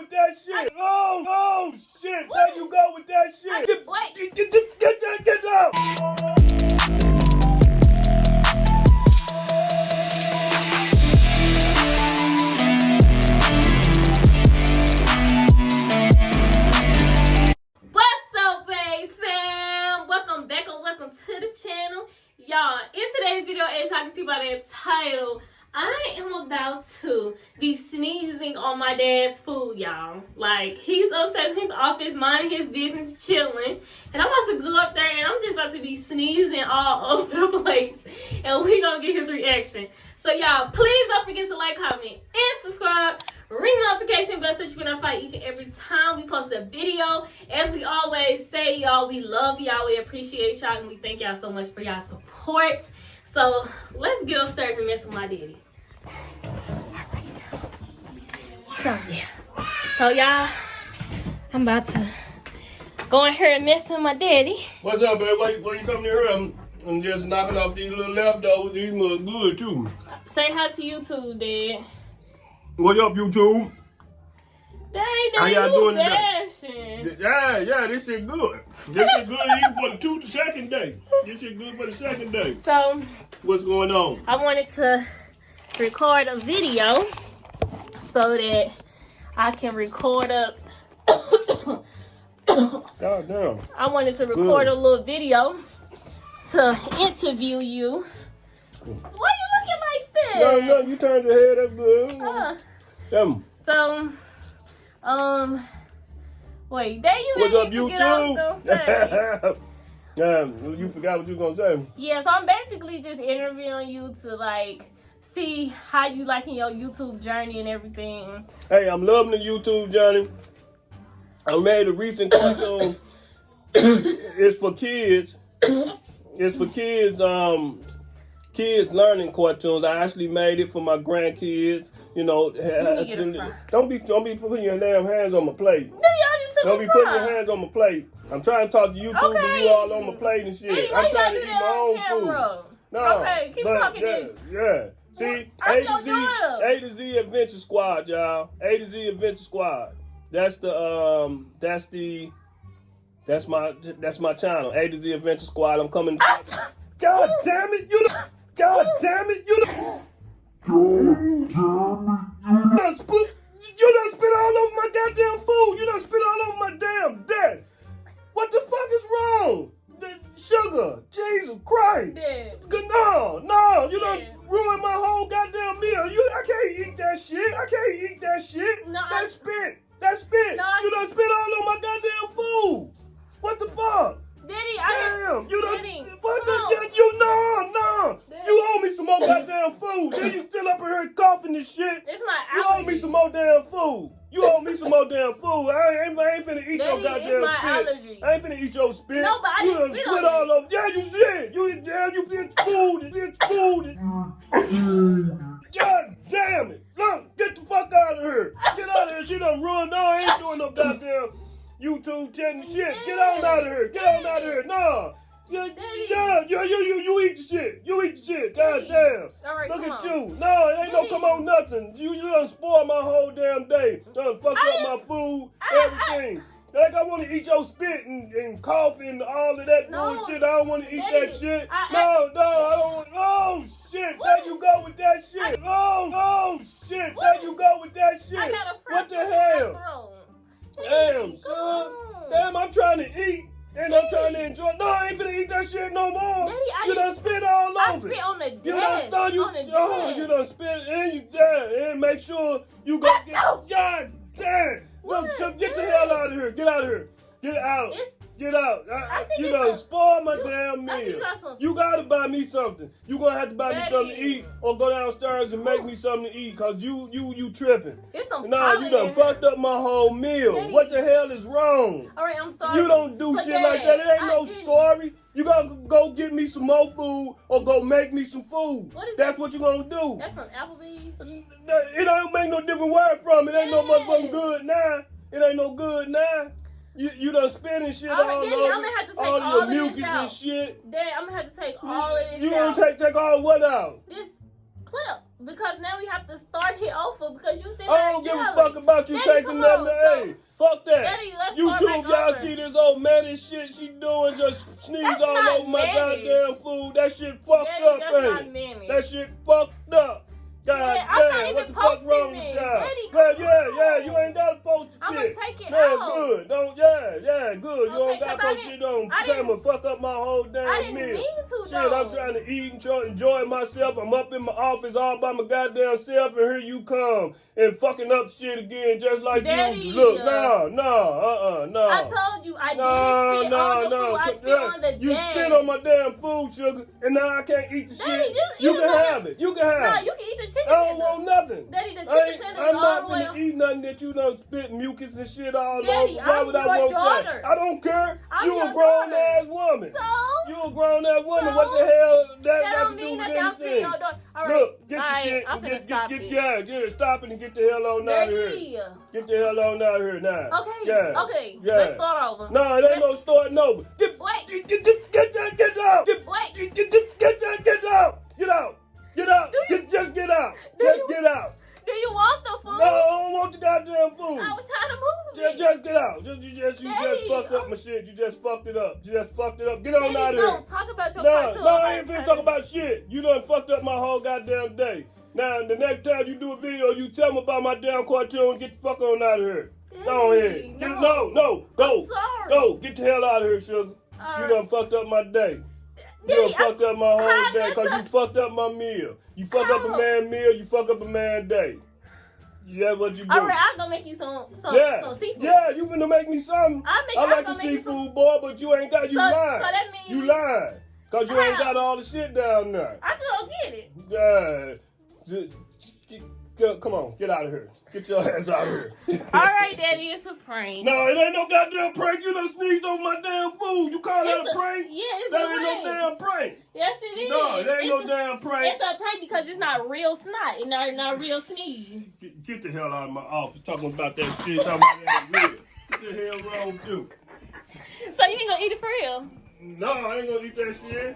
with that shit. Oh shit. There you go with that shit. Get out. What's up, babe fam? Welcome back or welcome to the channel. Y'all, in today's video, as y'all can see by the title, I am about to be sneezing on my dad's food, y'all. Like, he's upstairs in his office, minding his business, chilling. And I'm about to go up there and I'm just about to be sneezing all over the place. And we gonna get his reaction. So, y'all, please don't forget to like, comment, and subscribe. Ring the notification bell so you can notify each and every time we post a video. As we always say, y'all, we love y'all, we appreciate y'all, and we thank y'all so much for y'all support. So let's get upstairs and mess with my daddy. So y'all, I'm about to go in here and mess with my daddy. What's up, babe? Why you coming here? I'm just knocking off these little leftovers. These look good too. Say hi to YouTube, Dad. What up, YouTube? Daddy, How y'all doing today? dashing. Yeah, this shit good. This shit good even for the second day. This shit good for the second day. So What's going on? I wanted to record a video so that I can record a God damn. I wanted to record a little video to interview you. Why you looking like that? No, you turned your head. That's good. So, wait, there you What's up, didn't even get what I was gonna say. You forgot what you was gonna say. Yeah, so I'm basically just interviewing you to like see how you liking your YouTube journey and everything. Hey, I'm loving the YouTube journey. I made a recent cartoon. It's for kids. It's for kids. Kids learning cartoons. I actually made it for my grandkids. You know, don't be putting your damn hands on my plate. Don't be putting your hands on my plate. I'm trying to talk to YouTube, but you all on my plate and shit. Daddy, I'm trying to eat my own food. No, okay, keep talking. Yeah. See, A to Z Adventure Squad, y'all. A to Z Adventure Squad. That's my channel. A to Z Adventure Squad. I'm coming. God damn it! You done spit all over my goddamn food. You done spit all over my damn desk. What the fuck is wrong? Sugar, Jesus Christ. No, you done ruined my whole goddamn meal. I can't eat that shit. No, That's spit. No, You done spit all over my goddamn food. What the fuck? Daddy, Damn, you done, Daddy, what the, come on. no. Daddy. You owe me some more goddamn food. Then you still up in here coughing and shit. It's my You allergy. owe me some more damn food. I ain't finna eat your Daddy, goddamn it's my spit. allergy. I ain't finna eat your spit. No, but I you didn't done spit spit on all it. over. Yeah, you did. You bitch food. God damn it. Look, get the fuck out of here. Get out of here. She done ruined. No, I ain't doing no goddamn YouTube chatting shit. Get on out of here. No. You eat the shit. God damn. All right, Look come at on. you. No, it ain't no come on nothing. You done spoiled my whole damn day. Done fucked up my food, everything. Like I want to eat your spit and cough and all of that bullshit. I don't want to eat that shit. No, I don't want. Oh shit, there you go with that shit. Oh shit, there you go with that shit. I got a What the frostbite in hell? my throat. Damn, Come son. on. Damn, I'm trying to eat. And I'm trying to enjoy. No, I ain't finna eat that shit no more. Daddy, You done spit all I over. spit on the You desk. done you done spit and make sure you go get. God damn! Look, so get the hell out of here. Get out of here. Get out. Get out. You done spoiled my damn meal. You gotta buy me something. You gonna have to buy me something to eat or go downstairs and make me something to eat cause you tripping. It's some No, you done fucked up my whole meal. Daddy. What the hell is wrong? All right, I'm sorry. You don't do But shit like that. It ain't I no didn't. sorry. You gotta go get me some more food or go make me some food. What is That's that? what you gonna do. That's from Applebee's. It don't make no different word from it. Ain't no Yeah. motherfucking good now. It ain't no good now. You done spitting shit all Daddy, over. I'm gonna have to take all all your of this mucus and out. shit. Dad, I'm gonna have to take all of this You out. gonna take all what out? This clip because now we have to start it over because you said I don't give a fuck about without you Daddy, taking come nothing on, to so- aid. Fuck that. Daddy, let's start YouTube, back y'all over. see this old mannish shit she doing, just sneeze That's all not over my mannish. goddamn food. That shit fucked Daddy, up, that's not ain't mannish. it? That shit fucked up. God Yeah, I'm not damn, even what the fuck wrong posting with it. y'all? Daddy, Yeah, come yeah, on. you ain't gotta post the I'ma shit. take it Yeah, out. good. Don't, yeah, good. You Okay, don't gotta 'cause I post didn't- shit on I didn't- camera, fuck up my whole damn I didn't meal. mean to, Shit, though. I'm trying to eat and enjoy myself. I'm up in my office all by my goddamn self, and here you come and fucking up shit again, just like Daddy, you. Look, no. I told you I didn't spit on the food. I spit on the You dash. spit on my damn food, sugar, and now I can't eat the Daddy, shit. just You eat can it. have it. You can have Nah, it. you can eat the chicken I don't tender. want nothing. Daddy, the I chicken ain't- tender I'm is not all the way. finna eat nothing that you done spit mucus and shit all Daddy, over. Why I'm would I your want daughter. that? I don't care. I'm You your a grown daughter. ass woman. So? You a grown ass woman. So? What the hell that That got don't to do mean with that I'm still anything? your daughter. All right. Look, get All your right, shit. I'm finna stop it. Yeah, stop it and get the hell on out of here. Daddy. Get the hell on out of here now. Okay. Yeah. Okay. Yeah. Let's start over. No, it ain't no starting over. Get Wait. Get out. Wait. Get out. Get out. Just get out. Just get out. Do you want the food? No, I don't want the goddamn food. I was trying to move it. Just get out. You just Daddy, fucked up my shit. You just fucked it up. Get on Daddy, out of here. don't talk about your No, cartoon. I ain't finna talk about shit. You done fucked up my whole goddamn day. Now, the next time you do a video, you tell me about my damn cartoon. Get the fuck on out of here. Go ahead. No. Go. I'm sorry. Go. Get the hell out of here, sugar. All You right. done fucked up my day. You Daddy, done fucked up my whole how day because you this- fucked up my meal. You fucked up a How? man meal, you fucked up a man day. That's what you do. All right, I'm gonna make you some seafood. Yeah, you finna make me something. I like the gonna make you seafood, boy, but you ain't got, you lying. So that means You lying. Because you ain't How? got all the shit down there. I can go get it. Come on, get out of here. Get your ass out of here. All right, Daddy, it's a prank. No, it ain't no goddamn prank. You done sneezed on my damn food. You call that It's a prank? Yeah, it's That a ain't prank. no damn prank. Yes, it is. No, that ain't no It's damn prank. It's a prank because it's not real snot and not real sneeze. Get the hell out of my office talking about that shit. Talking about that real. What the hell wrong with you? So you ain't gonna eat it for real? No, I ain't gonna eat that shit.